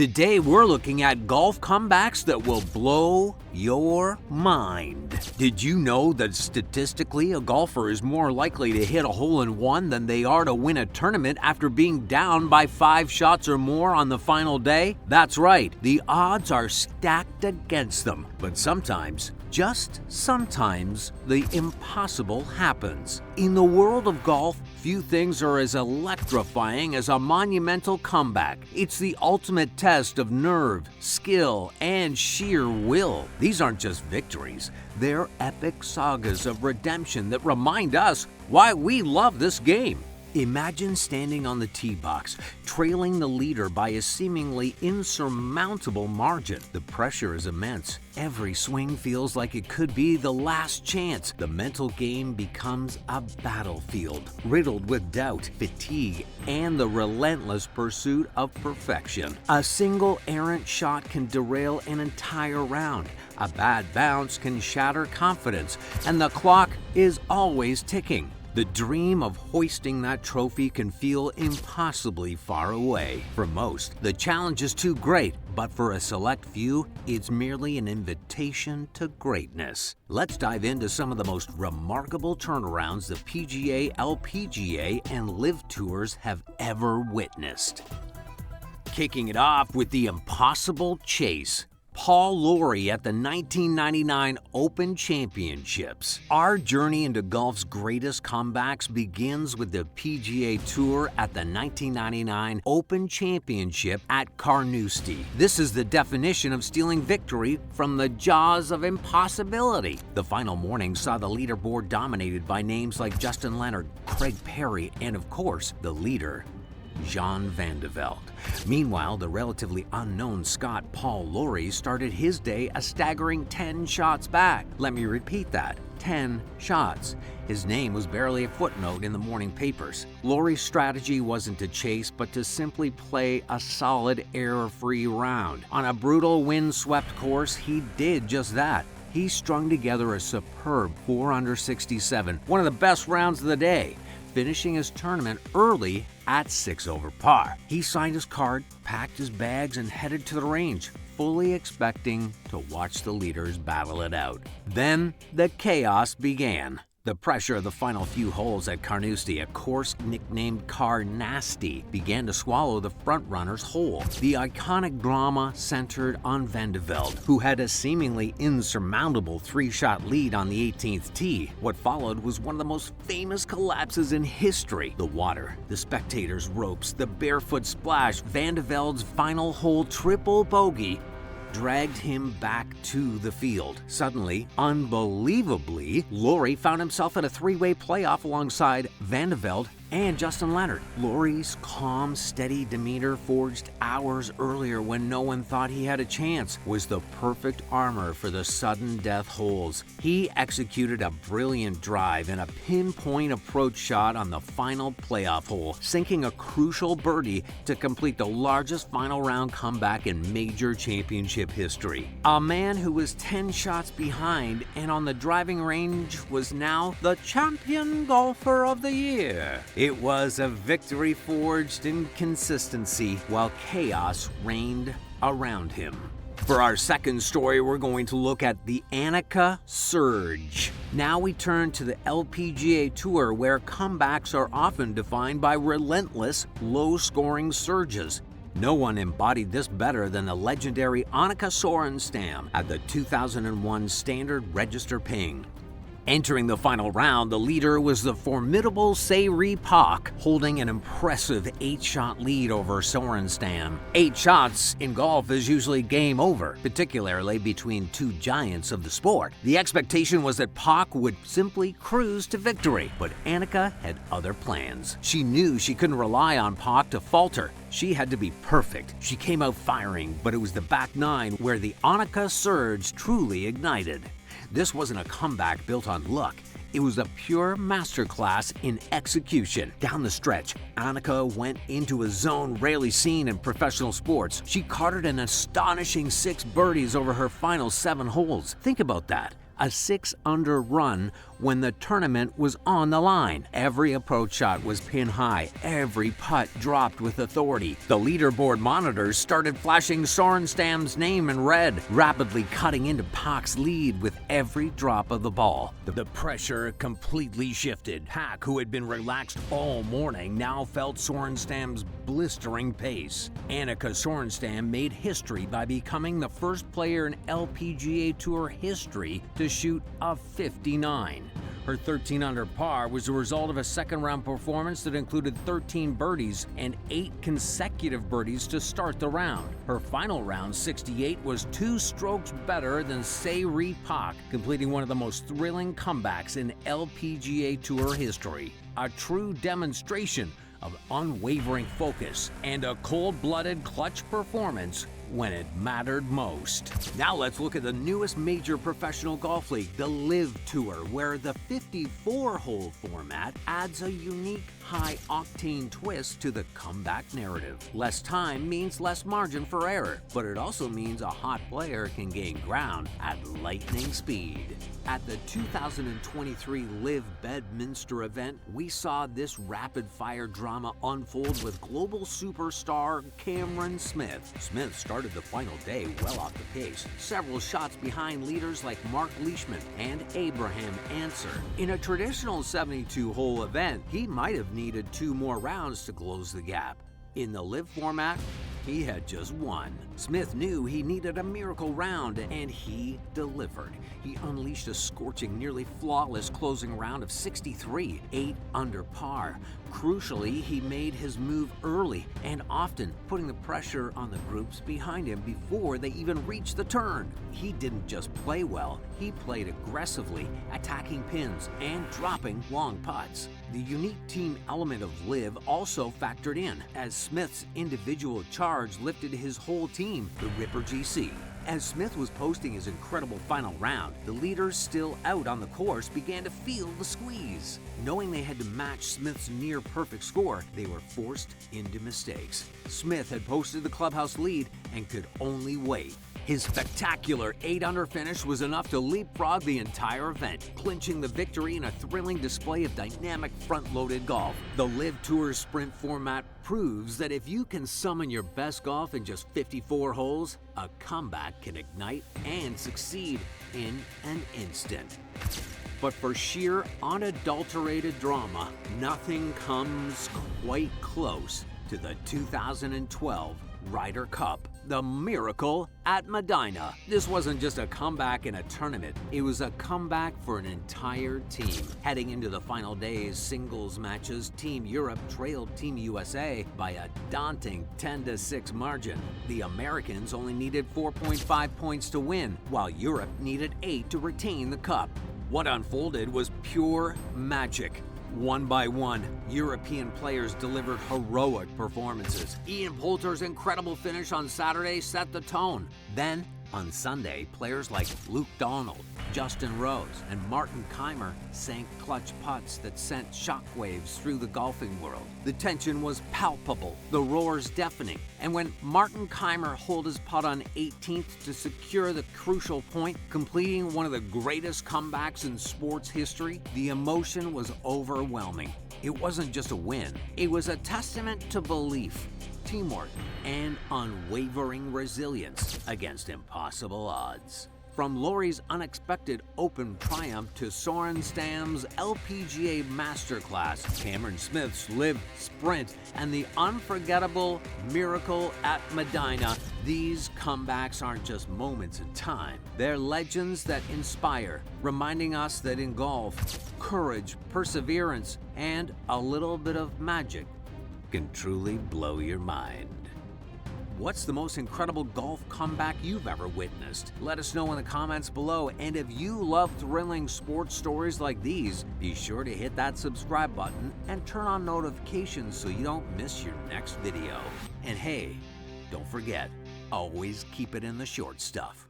Today we're looking at golf comebacks that will blow your mind. Did you know that statistically a golfer is more likely to hit a hole-in-one than they are to win a tournament after being down by 5 shots or more on the final day? That's right, the odds are stacked against them. But sometimes, just sometimes, the impossible happens. In the world of golf, few things are as electrifying as a monumental comeback. It's the ultimate test of nerve, skill, and sheer will. These aren't just victories, they're epic sagas of redemption that remind us why we love this game. Imagine standing on the tee box, trailing the leader by a seemingly insurmountable margin. The pressure is immense. Every swing feels like it could be the last chance. The mental game becomes a battlefield, riddled with doubt, fatigue, and the relentless pursuit of perfection. A single errant shot can derail an entire round. A bad bounce can shatter confidence, and the clock is always ticking. The dream of hoisting that trophy can feel impossibly far away. For most, the challenge is too great, but for a select few, it's merely an invitation to greatness. Let's dive into some of the most remarkable turnarounds the PGA, LPGA, and LIV Tours have ever witnessed. Kicking it off with the impossible chase. Paul Lawrie at the 1999 Open Championships. Our journey into golf's greatest comebacks begins with the PGA Tour at the 1999 Open Championship at Carnoustie. This is the definition of stealing victory from the jaws of impossibility. The final morning saw the leaderboard dominated by names like Justin Leonard, Craig Perry, and of course, the leader, Jean Van de Velde. Meanwhile, the relatively unknown Scot Paul Lawrie started his day a staggering 10 shots back. Let me repeat that, 10 shots. His name was barely a footnote in the morning papers. Lawrie's strategy wasn't to chase, but to simply play a solid, error-free round. On a brutal, wind-swept course, he did just that. He strung together a superb 4 under 67, one of the best rounds of the day, finishing his tournament early at 6 over par. He signed his card, packed his bags, and headed to the range, fully expecting to watch the leaders battle it out. Then the chaos began. The pressure of the final few holes at Carnoustie, a course nicknamed Car-Nasty, began to swallow the frontrunner's whole. The iconic drama centered on Van de Velde, who had a seemingly insurmountable 3-shot lead on the 18th tee. What followed was one of the most famous collapses in history. The water, the spectators' ropes, the barefoot splash, Van de Velde's final hole triple bogey dragged him back to the field. Suddenly, unbelievably, Lawrie found himself in a 3-way playoff alongside Van de Velde and Justin Leonard. Lawrie's calm, steady demeanor, forged hours earlier when no one thought he had a chance, was the perfect armor for the sudden death holes. He executed a brilliant drive and a pinpoint approach shot on the final playoff hole, sinking a crucial birdie to complete the largest final round comeback in major championship history. A man who was 10 shots behind and on the driving range was now the champion golfer of the year. It was a victory forged in consistency while chaos reigned around him. For our second story, we're going to look at the Annika Surge. Now we turn to the LPGA Tour, where comebacks are often defined by relentless, low-scoring surges. No one embodied this better than the legendary Annika Sorenstam at the 2001 Standard Register Ping. Entering the final round, the leader was the formidable Se-Ri Pak, holding an impressive 8-shot lead over Sorenstam. 8 shots in golf is usually game over, particularly between two giants of the sport. The expectation was that Pak would simply cruise to victory, but Annika had other plans. She knew she couldn't rely on Pak to falter. She had to be perfect. She came out firing, but it was the back nine where the Annika Surge truly ignited. This wasn't a comeback built on luck. It was a pure masterclass in execution. Down the stretch, Annika went into a zone rarely seen in professional sports. She carted an astonishing 6 birdies over her final 7 holes. Think about that. A 6-under run when the tournament was on the line. Every approach shot was pin high, every putt dropped with authority. The leaderboard monitors started flashing Sorenstam's name in red, rapidly cutting into Pak's lead with every drop of the ball. The pressure completely shifted. Pak, who had been relaxed all morning, now felt Sorenstam's blistering pace. Annika Sorenstam made history by becoming the first player in LPGA Tour history to shoot a 59. Her 13 under par was the result of a second-round performance that included 13 birdies and 8 consecutive birdies to start the round. Her final round, 68, was 2 strokes better than Se-Ri Pak, completing one of the most thrilling comebacks in LPGA Tour history. A true demonstration of unwavering focus and a cold-blooded clutch performance when it mattered most. Now let's look at the newest major professional golf league, the LIV Tour, where the 54-hole format adds a unique high-octane twist to the comeback narrative. Less time means less margin for error, but it also means a hot player can gain ground at lightning speed. At the 2023 LIV Bedminster event, we saw this rapid-fire drama unfold with global superstar Cameron Smith. Smith started the final day well off the pace, several shots behind leaders like Mark Leishman and Abraham Anser. In a traditional 72-hole event, he might have needed 2 more rounds to close the gap. In the LIV format, he had just 1. Smith knew he needed a miracle round, and he delivered. He unleashed a scorching, nearly flawless closing round of 63, 8 under par. Crucially, he made his move early and often, putting the pressure on the groups behind him before they even reached the turn. He didn't just play well, he played aggressively, attacking pins and dropping long putts. The unique team element of LIV also factored in, as Smith's individual charge lifted his whole team, the Ripper GC. As Smith was posting his incredible final round, the leaders still out on the course began to feel the squeeze. Knowing they had to match Smith's near-perfect score, they were forced into mistakes. Smith had posted the clubhouse lead and could only wait. His spectacular 8-under finish was enough to leapfrog the entire event, clinching the victory in a thrilling display of dynamic front-loaded golf. The LIV Tour sprint format proves that if you can summon your best golf in just 54 holes, a comeback can ignite and succeed in an instant. But for sheer, unadulterated drama, nothing comes quite close to the 2012 Ryder Cup, the Miracle at Medinah. This wasn't just a comeback in a tournament, it was a comeback for an entire team. Heading into the final day's singles matches, Team Europe trailed Team USA by a daunting 10-6 margin. The Americans only needed 4.5 points to win, while Europe needed 8 to retain the cup. What unfolded was pure magic. One by one, European players delivered heroic performances. Ian Poulter's incredible finish on Saturday set the tone. Then, on Sunday, players like Luke Donald, Justin Rose, and Martin Keimer sank clutch putts that sent shockwaves through the golfing world. The tension was palpable, the roars deafening, and when Martin Keimer holed his putt on 18th to secure the crucial point, completing one of the greatest comebacks in sports history, the emotion was overwhelming. It wasn't just a win, it was a testament to belief, teamwork, and unwavering resilience against impossible odds. From Laurie's unexpected Open triumph to Sorenstam's LPGA Masterclass, Cameron Smith's LIV Sprint, and the unforgettable Miracle at Medinah, these comebacks aren't just moments in time. They're legends that inspire, reminding us that in golf, courage, perseverance, and a little bit of magic can truly blow your mind. What's the most incredible golf comeback you've ever witnessed? Let us know in the comments below, and if you love thrilling sports stories like these, be sure to hit that subscribe button and turn on notifications so you don't miss your next video. And hey, don't forget, always keep it in the short stuff.